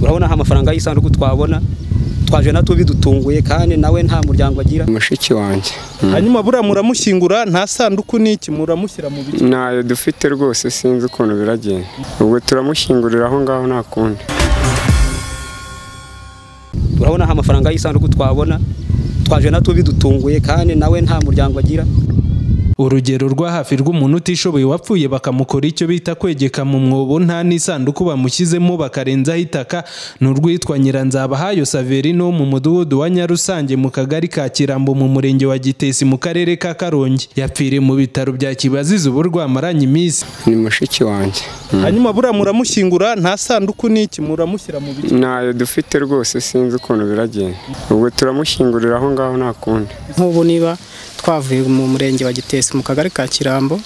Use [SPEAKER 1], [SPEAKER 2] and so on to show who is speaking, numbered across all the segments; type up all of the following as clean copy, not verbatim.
[SPEAKER 1] urabona nta mafaranga y'isanduku twabona twaje natwo bidutunguye kandi nawe nta muryango agira.
[SPEAKER 2] Mushiki wanjye
[SPEAKER 3] hanyuma bura muramushyingura nta sanduku n'iki muramushyira mu biki?
[SPEAKER 2] Nayo dufite rwose sinzi ukuntu biragenda, ubwo turamushyingurira aho ngaho nta kundi.
[SPEAKER 1] Urabona nta mafaranga y'isanduku twabona twaje natwo bidutunguye kandi nawe nta muryango agira.
[SPEAKER 3] Urugero rwa hafi rw'umuntu utishoboye wapfuye bakamukora icyo bita kwegeka mu mwobo nta n'isanduku bamushyizemo bakarenzaho itaka n'urwitwa Nyiranzabahayo Saverino mu mudugudu wa Nyarusange mu kagari ka Kirambo mu murenge wa Gitesi mu karere ka Karongi. Yapfiriye mu bitaro bya Kibazizi ubu rwamaranye iminsi.
[SPEAKER 2] Ni mushiki wanjye.
[SPEAKER 3] Hanyuma bura muramushyingura nta sanduku n'iki muramushyira mu biki?
[SPEAKER 2] Nayo dufite rwose sinzi ukuntu biragenda, ubwo turamushyingurira aho ngaho nta kundi.
[SPEAKER 4] Nk'ubu niba twavuye mu murenge wa Gitesi mu kagari ka Kirambo,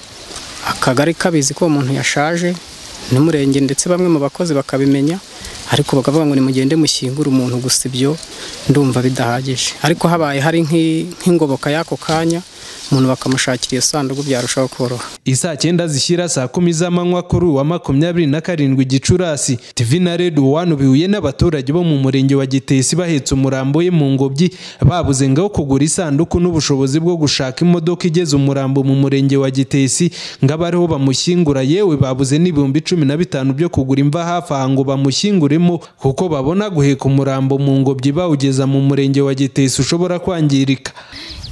[SPEAKER 4] akagari kabizi ko umuntu yashaje n'umurenge ndetse bamwe mu bakozi bakabimenya, ariko bakavuga ngo nimugende mushyingura umuntu gusa, ibyo ndumva bidahagije. Ariko habaye hari nk'ingoboka y'ako kanya umuntu bakamushakira iyo sanduku byarushaho koroha.
[SPEAKER 3] Isaa 9 zishyira saa 10 z'amanywa kuri wa 27 Gicurasi, TV na Radio 1 bihuye n'abaturage bo mu murenge wa Gitesi bahetse umurambo ye mu ngobyi, babuze ngaho kugura isanduku n'ubushobozi bwo gushaka imodoka igeze umurambo mu murenge wa Gitesi ngabariho bamushyingura, yewe babuze n'ibihumbi 15 byo kugura imva hafi aha ngo bamushyinguremo, kuko babona guheka umurambo mu ngobyi bawugeza mu murenge wa Gitesi ushobora kwangirika.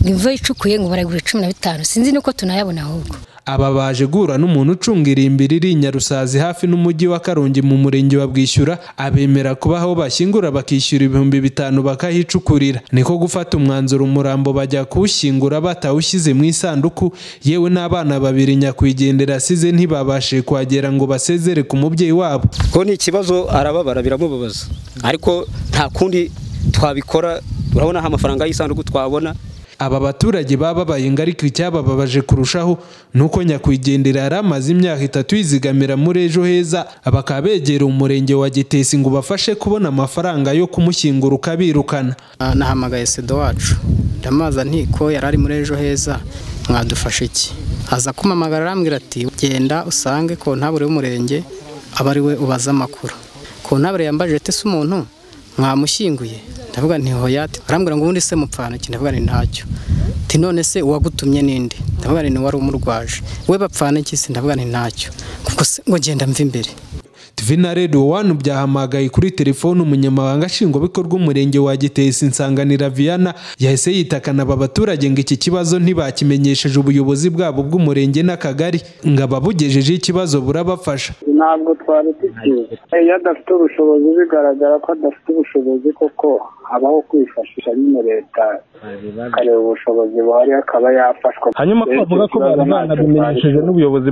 [SPEAKER 5] Imva icukuye ngo baragura 15, sinzi nuko tunayabona ahubwo.
[SPEAKER 3] Aba baje gura n'umuntu ucungira imbere iri Nyarusazi hafi n'umujyi wa Karongi mu murenge wa Bwishyura, abemera kubaho bashyingura bakishyura ibihumbi 5 bakahicukurira. Niko gufata umwanzuro umurambo bajya kuwushyingura batawushyize mu isanduku, yewe n'abana 2 nyakwigendera asize ntibabashe kwagera ngo basezere ku mubyeyi wabo.
[SPEAKER 1] Ko ni ikibazo arababara biramubabaza, ariko nta kundi twabikora. Urabona nta mafaranga y'isanduku twabona.
[SPEAKER 3] Aba baturage bababaye ngariko icyabababaje kurushaho nuko nyakwigendera yaramaze imyaka 3 yizigamira muri Ejo Heza, bakabegera umurenge wa Gitesi ngo bafashe kubona amafaranga yo kumushyingura ukabirukana.
[SPEAKER 4] Nahamagaye sedo wacu ndamaza ntiko yarari muri Ejo Heza, mwadufashe iki? Aza kumamagara arambwira ati genda usange ko ntabure y'umurenge abari we ubaza amakuru. Ko ntabure yambaje ate se umuntu mwamushyinguye? Ndavuga nti hoya. Arambwira ngo ubundi se mupfana iki? Ndavuga nti ntacyo. Ti none se uwagutumye ninde? Ndavuga nti wari umurwaje. We bapfana iki se? Ndavuga nti ntacyo. Kuko ngo genda mva imbere.
[SPEAKER 3] TV na Radio 1 byahamagaye kuri telefone umunyamabanga nshingwabikorwa umurenge wa Gitesi Nsanganira Viana yahise yitakana aba baturage ngo iki kibazo ntibakimenyesheje ubuyobozi bwabo bw'umurenge n'akagari ngo ababugejeje ikibazo burabafasha.
[SPEAKER 6] Ntabwo twari tukizi, iyo adafite ubushobozi bigaragara ko adafite ubushobozi koko habaho kwifashisha nyine leta kareba ubushobozi buhari akaba yafashwa.
[SPEAKER 3] Hanyuma ko bavuga ko baranabimenyesheje n'ubuyobozi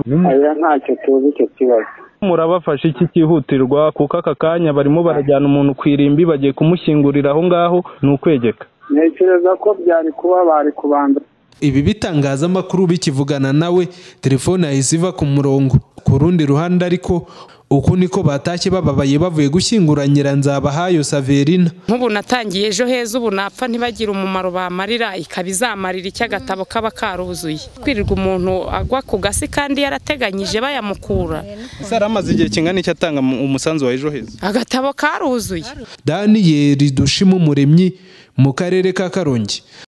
[SPEAKER 6] ntacyo tuzi icyo kibazo.
[SPEAKER 3] Murabafasha iki cyihutirwa kuko aka kanya barimo barajyana umuntu kwirimbi bagiye kumushyingurira aho ngaho n'ukwegeka?
[SPEAKER 6] Ntekereza ko byari kuba bari kubanza.
[SPEAKER 3] Ibi bitangazamakuru bikivugana nawe telefone yahise iva ku murongo. Ku rundi ruhande ariko uko niko batashye bababaye bavuye gushyingura Nyiranzabahayo Saverina.
[SPEAKER 7] Nk'ubu natangiye Ejo Heza, ubu napfa ntibagira umumaro bamarira, ikabizamarira icyagatabo kaba karuzuye. Kwirirwa umuntu agwa ku gasi kandi yarateganyije bayamukura.
[SPEAKER 3] Saramaze igihe kingana icyo atanga umusanzu wa Ejo Heza.
[SPEAKER 7] Agatabo karuzuye.
[SPEAKER 3] Daniel Dushima Umuremyi mu karere ka Karongi.